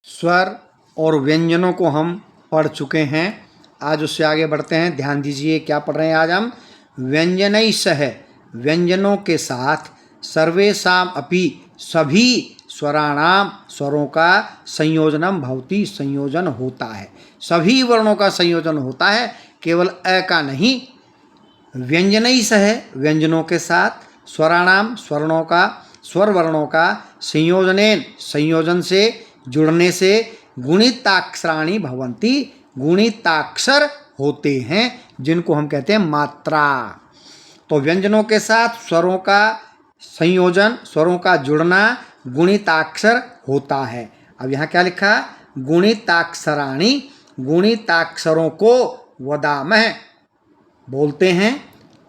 स्वर और व्यंजनों को हम पढ़ चुके हैं। आज उससे आगे बढ़ते हैं। ध्यान दीजिए क्या पढ़ रहे हैं आज हम। व्यंजनैः सह, व्यंजनों के साथ, सर्वेषाम् अपि, सभी स्वराणाम, स्वरों का संयोजनम भवति, संयोजन होता है। सभी वर्णों का संयोजन होता है, केवल अ का नहीं। व्यंजनैः सह, व्यंजनों के साथ, स्वराणाम, स्वर्णों का, स्वर वर्णों का, संयोजनेन, संयोजन से, जुड़ने से, गुणिताक्षराणि भवन्ति, गुणिताक्षर होते हैं, जिनको हम कहते हैं मात्रा। तो व्यंजनों के साथ स्वरों का संयोजन, स्वरों का जुड़ना गुणिताक्षर होता है। अब यहाँ क्या लिखा, गुणिताक्षराणि, गुणिताक्षरों को वदामः, बोलते हैं,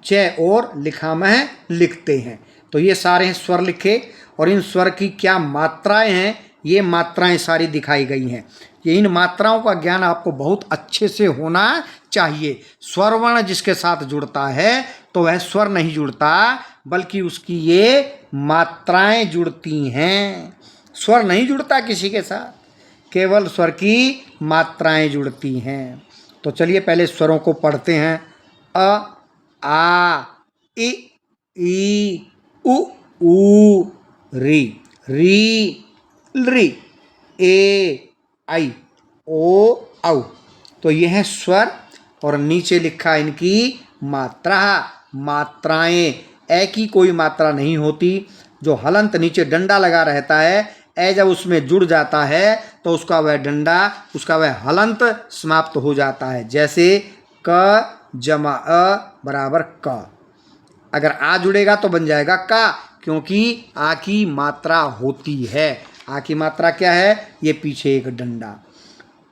च और लिखामः, लिखते हैं। तो ये सारे स्वर लिखे और इन स्वर की क्या मात्राएं हैं, ये मात्राएं सारी दिखाई गई हैं। ये इन मात्राओं का ज्ञान आपको बहुत अच्छे से होना चाहिए। स्वरवर्ण जिसके साथ जुड़ता है तो वह स्वर नहीं जुड़ता, बल्कि उसकी ये मात्राएं जुड़ती हैं। स्वर नहीं जुड़ता किसी के साथ, केवल स्वर की मात्राएं जुड़ती हैं। तो चलिए पहले स्वरों को पढ़ते हैं। अ, आ, इ, ई, उ, ऊ, री, री, री, ए, आई, ओ, औ। तो ये है स्वर और नीचे लिखा इनकी मात्रा, मात्राएं। ए की कोई मात्रा नहीं होती। जो हलंत नीचे डंडा लगा रहता है, ए जब उसमें जुड़ जाता है तो उसका वह डंडा, उसका वह हलंत समाप्त हो जाता है। जैसे क जमा अ बराबर क। अगर आ जुड़ेगा तो बन जाएगा का, क्योंकि आ की मात्रा होती है। आ की मात्रा क्या है, ये पीछे एक डंडा।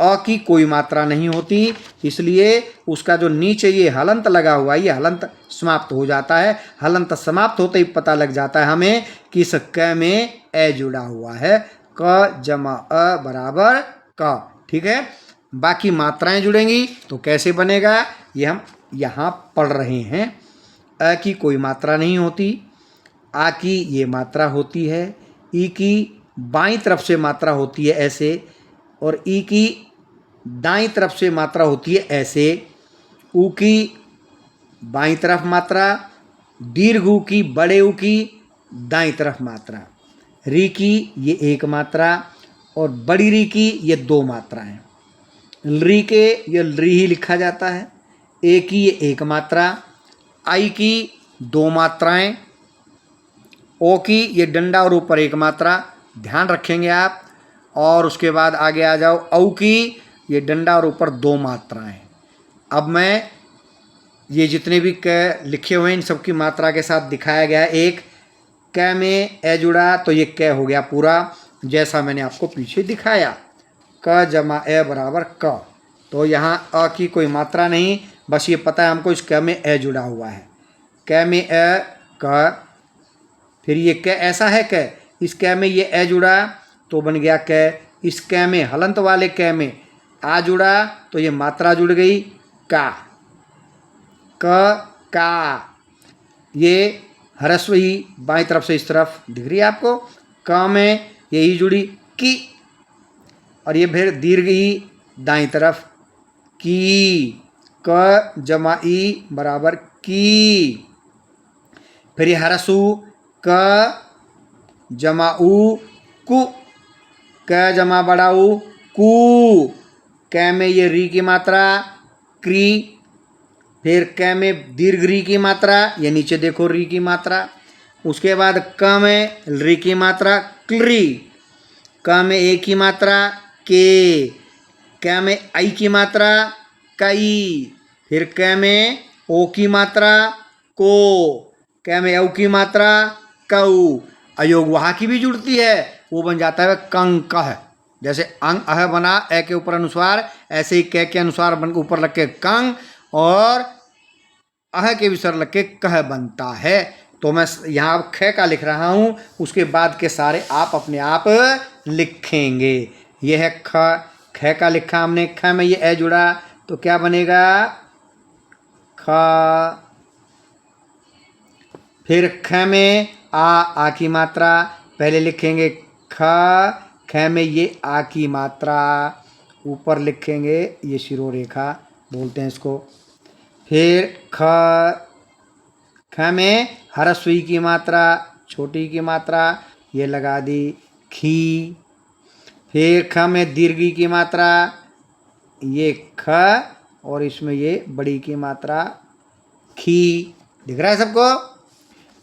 अ की कोई मात्रा नहीं होती, इसलिए उसका जो नीचे ये हलंत लगा हुआ है, ये हलंत समाप्त हो जाता है। हलंत समाप्त होते ही पता लग जाता है हमें कि इस क में ए जुड़ा हुआ है। क जमा अ बराबर क। ठीक है, बाकी मात्राएं जुड़ेंगी तो कैसे बनेगा, ये हम यहाँ पढ़ रहे हैं। अ की कोई मात्रा नहीं होती, आ की ये मात्रा होती है, ई की बाईं तरफ से मात्रा होती है ऐसे, और ई की दाईं तरफ से मात्रा होती है ऐसे। ऊ की बाईं तरफ मात्रा, दीर्घ ऊ की, बड़े ऊ की दाईं तरफ मात्रा, री की ये एक मात्रा और बड़ी री की ये दो मात्राएं। री के ये री ही लिखा जाता है। ए की ये एक मात्रा, आई की दो मात्राएं, ओ की ये डंडा और ऊपर एक मात्रा, ध्यान रखेंगे आप। और उसके बाद आगे आ जाओ, औ की ये डंडा और ऊपर दो मात्राएं। अब मैं ये जितने भी क लिखे हुए हैं इन सबकी मात्रा के साथ दिखाया गया है। एक क में ए जुड़ा तो ये क हो गया पूरा, जैसा मैंने आपको पीछे दिखाया। क जमा ए बराबर क। तो यहाँ अ की कोई मात्रा नहीं, बस ये पता है हमको इस क में ए जुड़ा हुआ है। क में ए क, फिर ये क ऐसा है क, इस क में ये ए जुड़ा तो बन गया क। इस क में हलंत वाले क में आ जुड़ा तो ये मात्रा जुड़ गई का। क का, ये ह्रस्व ही बाईं तरफ से इस तरफ दिख रही है आपको। क में यही जुड़ी की, और ये फिर दीर्घ ही दाईं तरफ की। क जमा ई बराबर की। फिर ये ह्रस्व क जमा ऊ कु, क जमा बड़ा ऊ कु। क में ये री की मात्रा क्री, फिर क में दीर्घ री की मात्रा, ये नीचे देखो री की मात्रा। उसके बाद क में री की मात्रा क्री, क में ए की मात्रा के, क में आई की मात्रा कई, फिर क में ओ की मात्रा को, क में औ की मात्रा कऊ। अयोग वहाँ की भी जुड़ती है, वो बन जाता है कंकह। जैसे अंग अह बना ए के ऊपर अनुस्वार, ऐसे ही क के अनुसार बन ऊपर लग के कंग और अह के विसर लग के कह बनता है। तो मैं यहाँ ख का लिख रहा हूँ, उसके बाद के सारे आप अपने आप लिखेंगे। ये है ख, ख का लिखा हमने। ख में ये ए जुड़ा तो क्या बनेगा ख। फिर ख में आ की मात्रा पहले लिखेंगे ख, ख में ये आ की मात्रा ऊपर लिखेंगे, ये शिरोरेखा बोलते हैं इसको। फिर ख में ह्रस्व ई की मात्रा, छोटी की मात्रा, ये लगा दी खी। फिर ख में दीर्घ ई की मात्रा, ये ख, और इसमें ये बड़ी की मात्रा खी। दिख रहा है सबको?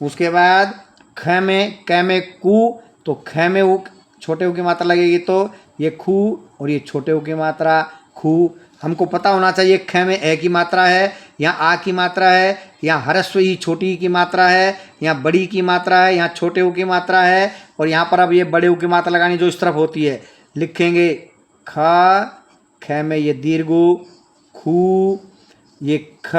उसके बाद ख में क में कु, तो ख में उ छोटे उ की मात्रा लगेगी, तो ये खू, और ये छोटे उ की मात्रा खू। हमको पता होना चाहिए ख में ए की मात्रा है, यहाँ आ की मात्रा है, यहाँ ह्रस्व ई छोटी की मात्रा है, यहाँ बड़ी की मात्रा है, यहाँ छोटे उ की मात्रा है, और यहाँ पर अब ये बड़े उ की मात्रा लगानी जो इस तरफ होती है। लिखेंगे ख में ये दीर्घु, खू, ये ख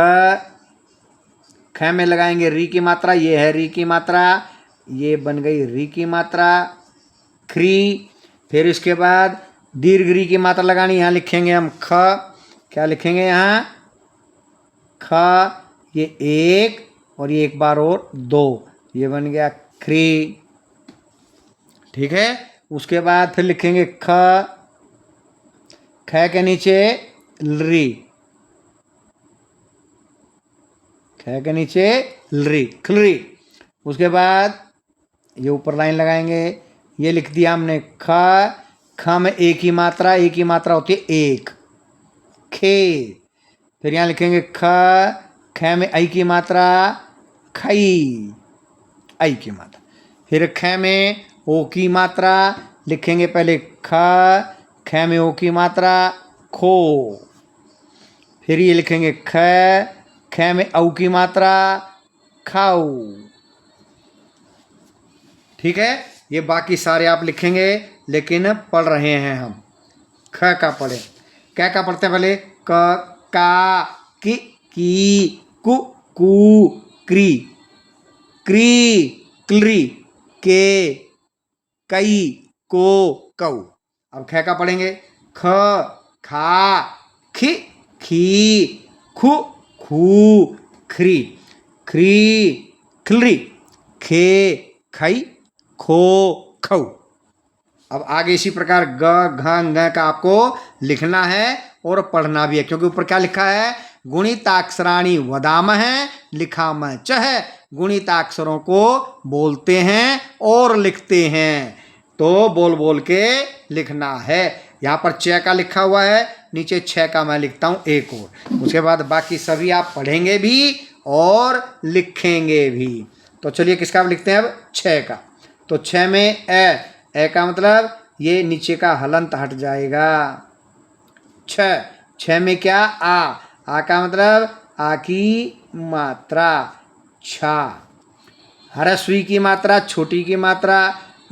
में लगाएंगे री की मात्रा, ये है री की मात्रा, ये बन गई री की मात्रा ख्री। फिर इसके बाद दीर्घ री की मात्रा लगानी, यहाँ लिखेंगे हम ख। क्या लिखेंगे यहाँ? ख, ये एक, और ये एक बार और दो, ये बन गया ख्री। ठीक है। उसके बाद फिर लिखेंगे ख के नीचे री, ख के नीचे री, खलरी। उसके बाद ये ऊपर लाइन लगाएंगे, ये लिख दिया हमने ख में एक ही मात्रा, एक ही मात्रा होती है एक, खे। फिर यहाँ लिखेंगे ख में आई की मात्रा, खई, आई की मात्रा। फिर ख में ओ की मात्रा लिखेंगे, पहले ख में ओ की मात्रा खो। फिर ये लिखेंगे ख में औ की मात्रा खाऊ। ठीक है। ये बाकी सारे आप लिखेंगे, लेकिन पढ़ रहे हैं हम। ख का पढ़े, क्या का पढ़ते हैं पहले? क, का, की, कु, क्री, क्री, क्लरी, के, कई, को, कऊ। अब ख का पढ़ेंगे, ख, खा, खी, खू, खू, ख्री, खलरी, खे, खई, खो, खऊ। अब आगे इसी प्रकार ग, घ, ng का आपको लिखना है और पढ़ना भी है, क्योंकि ऊपर क्या लिखा है? गुणिताक्षराणि वदामः लिखामः च है। गुणिताक्षरों को बोलते हैं और लिखते हैं, तो बोल बोल के लिखना है। यहाँ पर च का लिखा हुआ है, नीचे छ का मैं लिखता हूँ एक और। उसके बाद बाकी सभी आप पढ़ेंगे भी और लिखेंगे भी। तो चलिए किसका लिखते हैं अब? छ का। तो छ में ए का मतलब ये नीचे का हलंत हट जाएगा। छ में क्या? आ का मतलब आ की मात्रा, छा। ह्रस्वी की मात्रा, छोटी की मात्रा,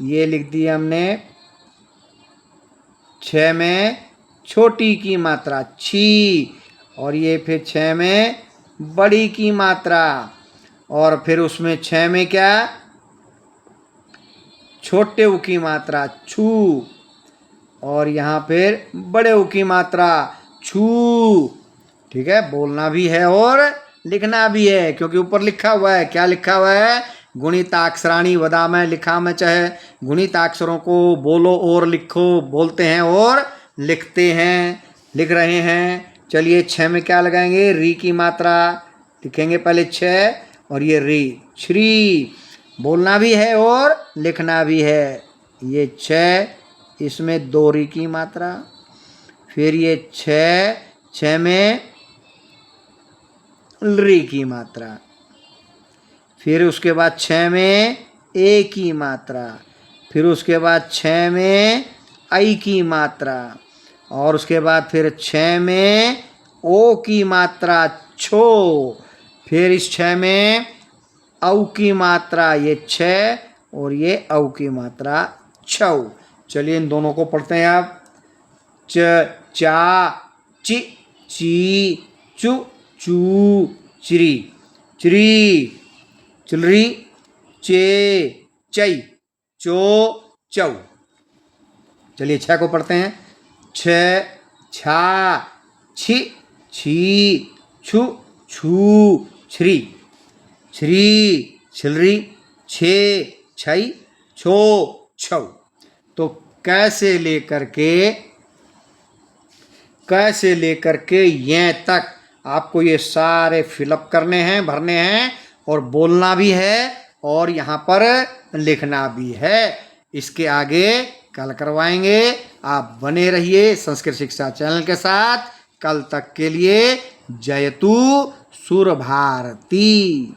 ये लिख दी हमने। छ में छोटी की मात्रा छी, और ये फिर छ में बड़ी की मात्रा, और फिर उसमें छ में क्या? छोटे उ की मात्रा छू, और यहाँ फिर बड़े उ की मात्रा छू। ठीक है। बोलना भी है और लिखना भी है, क्योंकि ऊपर लिखा हुआ है। क्या लिखा हुआ है? गुणिताक्षराणि वदामः लिखामः च है। गुणिताक्षरों को बोलो और लिखो, बोलते हैं और लिखते हैं, लिख रहे हैं। चलिए छ में क्या लगाएंगे? री की मात्रा लिखेंगे पहले छ, और ये री, श्री। बोलना भी है और लिखना भी है। ये छ, इसमें दो री की मात्रा। फिर ये छ में री की मात्रा। फिर उसके बाद छ में ए की मात्रा। फिर उसके बाद छ में आई की मात्रा, और उसके बाद फिर छ में ओ की मात्रा छो। फिर इस छ में औ की मात्रा, ये छ, और ये औ की मात्रा छौ। चलिए इन दोनों को पढ़ते हैं आप। च, चा, चि, ची, चु, चू, चिरी, चिरी, चिलरी, चे, चई, चो, चौ। चलिए छ को पढ़ते हैं। छ, छा, छी, छी, छु, छू, छ्री, छ्री, छिलरी, छे, छई, छो, छौ। तो कैसे लेकर के ये तक आपको ये सारे फिलअप करने हैं, भरने हैं और बोलना भी है और यहाँ पर लिखना भी है। इसके आगे कल करवाएंगे। आप बने रहिए संस्कृत शिक्षा चैनल के साथ। कल तक के लिए जयतु सुर भारती।